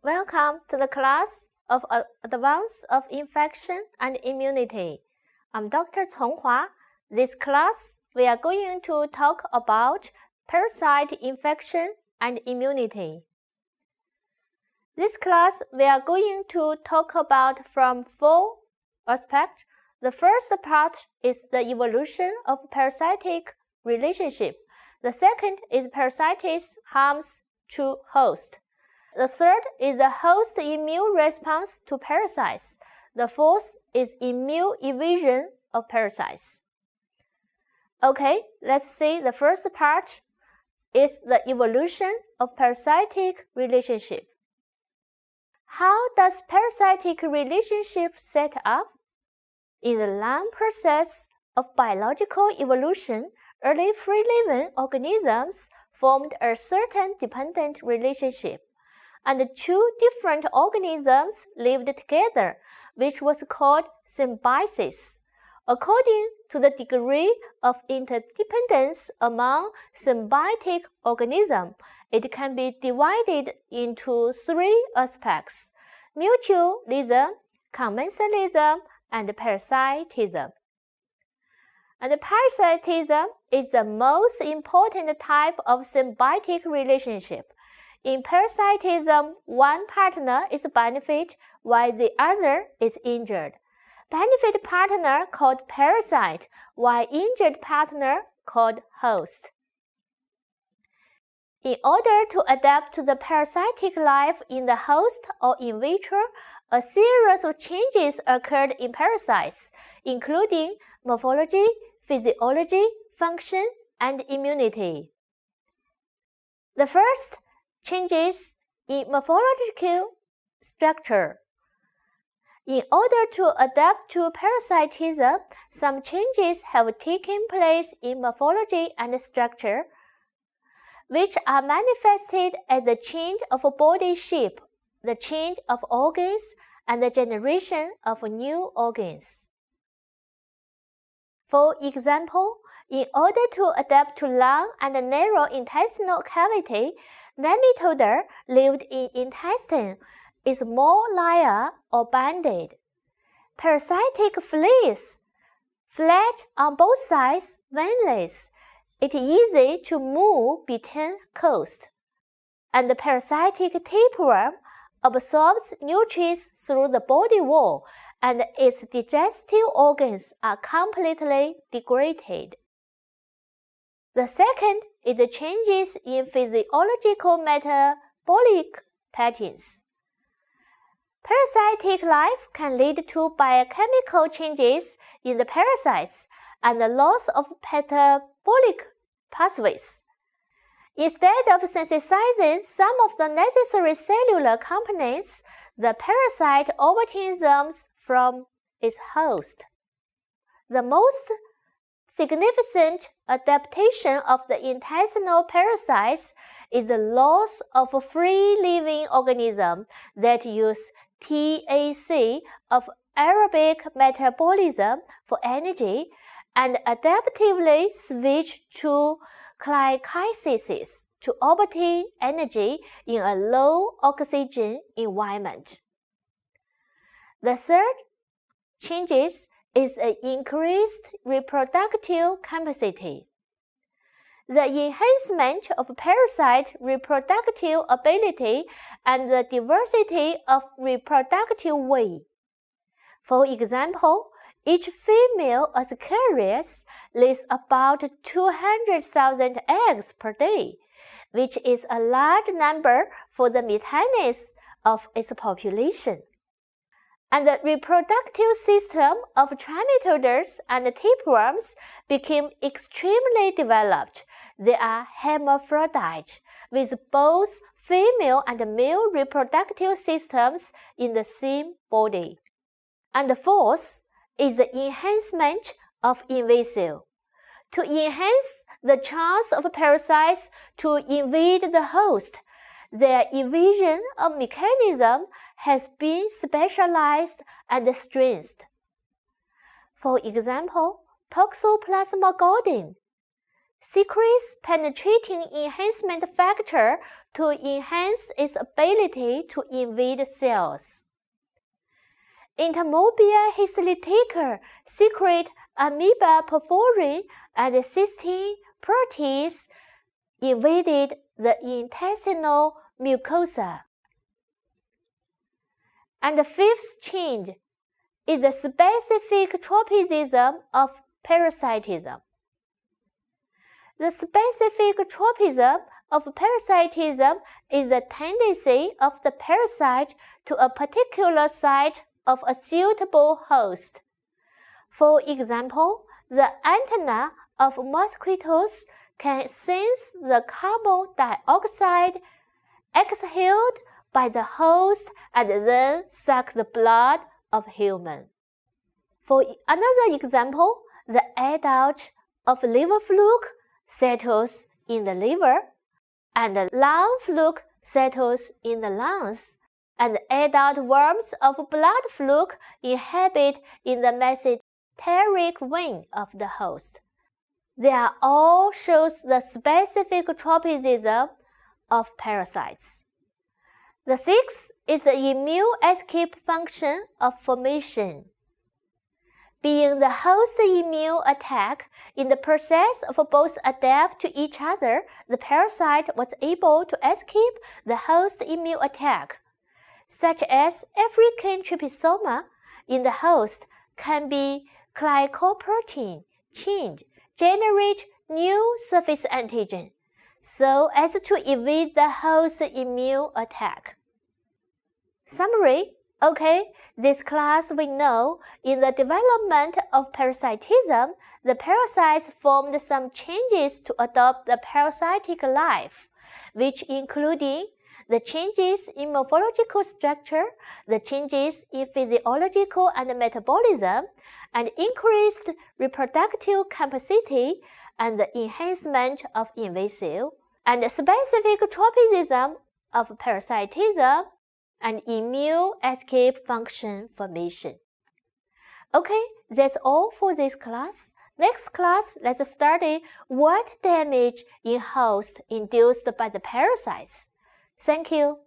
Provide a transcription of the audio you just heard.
Welcome to the class of Advance of Infection and Immunity. I'm Dr. Conghua. This class, we are going to talk about parasite infection and immunity. This class, we are going to talk about from 4 aspects. The first part is the evolution of parasitic relationship. The second is parasitic harms to host. The third is the host immune response to parasites. The fourth is immune evasion of parasites. Okay, let's see. The first part is the evolution of parasitic relationship. How does parasitic relationship set up? In the long process of biological evolution, early free-living organisms formed a certain dependent relationship, and two different organisms lived together, which was called symbiosis. According to the degree of interdependence among symbiotic organisms, it can be divided into 3 aspects: mutualism, commensalism, and parasitism. And parasitism is the most important type of symbiotic relationship. In parasitism, one partner is benefit while the other is injured. Benefit partner called parasite, while injured partner called host. In order to adapt to the parasitic life in the host or in vitro, a series of changes occurred in parasites, including morphology, physiology, function, and immunity. The first changes in morphological structure. In order to adapt to parasitism, some changes have taken place in morphology and structure, which are manifested as the change of body shape, the change of organs, and the generation of new organs. For example, in order to adapt to long and narrow intestinal cavity, nematode lived in intestine is more layered or banded. Parasitic fleas, flat on both sides, veinless. It is easy to move between coasts. And the parasitic tapeworm absorbs nutrients through the body wall, and its digestive organs are completely degraded. The second is the changes in physiological metabolic patterns. Parasitic life can lead to biochemical changes in the parasites and the loss of metabolic pathways. Instead of synthesizing some of the necessary cellular components, the parasite obtains them from its host. The most significant adaptation of the intestinal parasites is the loss of free-living organisms that use TAC of aerobic metabolism for energy and adaptively switch to glycolysis to obtain energy in a low oxygen environment. The third changes is an increased reproductive capacity. The enhancement of parasite reproductive ability and the diversity of reproductive way. For example, each female Ascaris lays about 200,000 eggs per day, which is a large number for the maintenance of its population. And the reproductive system of trematodes and tapeworms became extremely developed. They are hermaphrodite, with both female and male reproductive systems in the same body. And the fourth is the enhancement of invasive. To enhance the chance of parasites to invade the host, their evasion of mechanism has been specialized and strengthened. For example, Toxoplasma gondii secretes penetrating enhancement factor to enhance its ability to invade cells. Intermobile histiocytic secrete amoeba porphyrin and cystine protease invaded the intestinal mucosa. And the fifth change is the specific tropism of parasitism. The specific tropism of parasitism is the tendency of the parasite to a particular site of a suitable host. For example, the antenna of mosquitoes can sense the carbon dioxide exhaled by the host and then suck the blood of human. For another example, the adult of liver fluke settles in the liver, and the lung fluke settles in the lungs, and adult worms of blood fluke inhabit in the mesenteric wing of the host. They are all shows the specific tropism of parasites. The sixth is the immune escape function of formation. Being the host immune attack, in the process of both adapt to each other, the parasite was able to escape the host immune attack, such as African trypanosoma in the host can be glycoprotein change, generate new surface antigen, so as to evade the host immune attack. Summary. Okay, this class we know in the development of parasitism, the parasites formed some changes to adopt the parasitic life, which including the changes in morphological structure, the changes in physiological and metabolism, and increased reproductive capacity, and the enhancement of invasive and specific tropism of parasitism, and immune escape function formation. Okay, that's all for this class. Next class, let's study what damage in host induced by the parasites. Thank you.